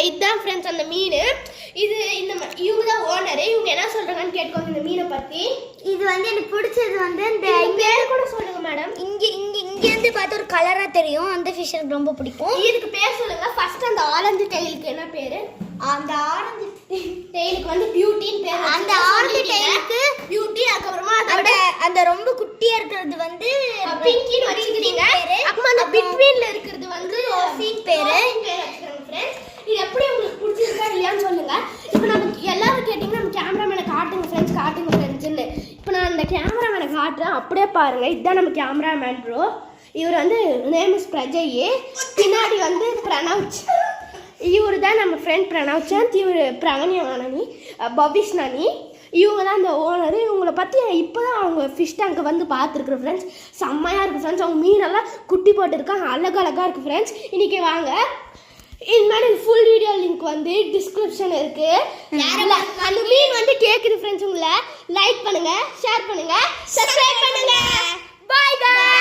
இதுதான் ஃப்ரெண்ட்ஸ் அந்த மீன். இது இந்த இவங்க தான் ஓனர். இவங்க என்ன சொல்றாங்கன்னு கேட்கோங்க இந்த மீனை பத்தி. இது வந்து எனக்கு பிடிச்சது வந்து இந்த பேர் கூட சொல்லுங்க மேடம். இங்க இங்க இங்க இருந்து பார்த்து ஒரு கலரா தெரியும். அந்த ஃபிஷ் எனக்கு ரொம்ப பிடிக்கும். இதுக்கு பேர் சொல்லுங்க. ஃபர்ஸ்ட் அந்த ஆரஞ்சு டெயிலுக்கு என்ன பேரு? அந்த ஆரஞ்சு டெயிலுக்கு வந்து பியூட்டின்னு பேர். அந்த ஆரஞ்சு டெயிலுக்கு பியூட்டி. அதுக்கப்புறமா அந்த அந்த ரொம்ப குட்டியா இருக்கிறது வந்து பிங்கின்னு வச்சுக்கிறீங்க. அப்புறமா அந்த பிட்வீன்ல இருக்கிறது வந்து சீன் பேரு வச்சுக்கிறோங்க ஃப்ரெண்ட்ஸ். இது எப்படி உங்களுக்கு பிடிச்சிருக்கா இல்லையான்னு சொல்லுங்க. இப்போ நம்ம எல்லாரும் கேட்டிங்கன்னா நம்ம கேமராமேனை காட்டுங்க ஃப்ரெண்ட்ஸ், காட்டுங்க ஃப்ரெண்ட்ஸ்ன்னு. இப்போ நான் அந்த கேமராமேனை காட்டுறேன், அப்படியே பாருங்க. இதுதான் நம்ம கேமராமேன் ப்ரோ. இவர் வந்து நேம் இஸ் பிரஜய். பின்னாடி வந்து பிரணவ். இவர் தான் நம்ம ஃப்ரெண்ட் பிரணவ் சந்த். இவர் பிரகன்யானி, பவிஷ் நானி. இவங்க தான் அந்த ஓனர். இவங்களை பற்றி இப்போ தான் அவங்க ஃபிஷ் டேங்கை வந்து பார்த்துருக்குறேன் ஃப்ரெண்ட்ஸ். செம்மையாக இருக்குது ஃப்ரெண்ட்ஸ். அவங்க மீனெல்லாம் குட்டி போட்டுருக்காங்க, அழகழகாக இருக்குது ஃப்ரெண்ட்ஸ். இன்றைக்கி வாங்க, இது மாதிரி ஃபுல் வீடியோ லிங்க் வந்து டிஸ்கிரிப்ஷன் இருக்குது. அந்த மீன் வந்து கேட்குது ஃப்ரெண்ட்ஸ். உங்களை லைக் பண்ணுங்கள், ஷேர் பண்ணுங்கள், சப்ஸ்கிரைப் பண்ணுங்கள். பாய்.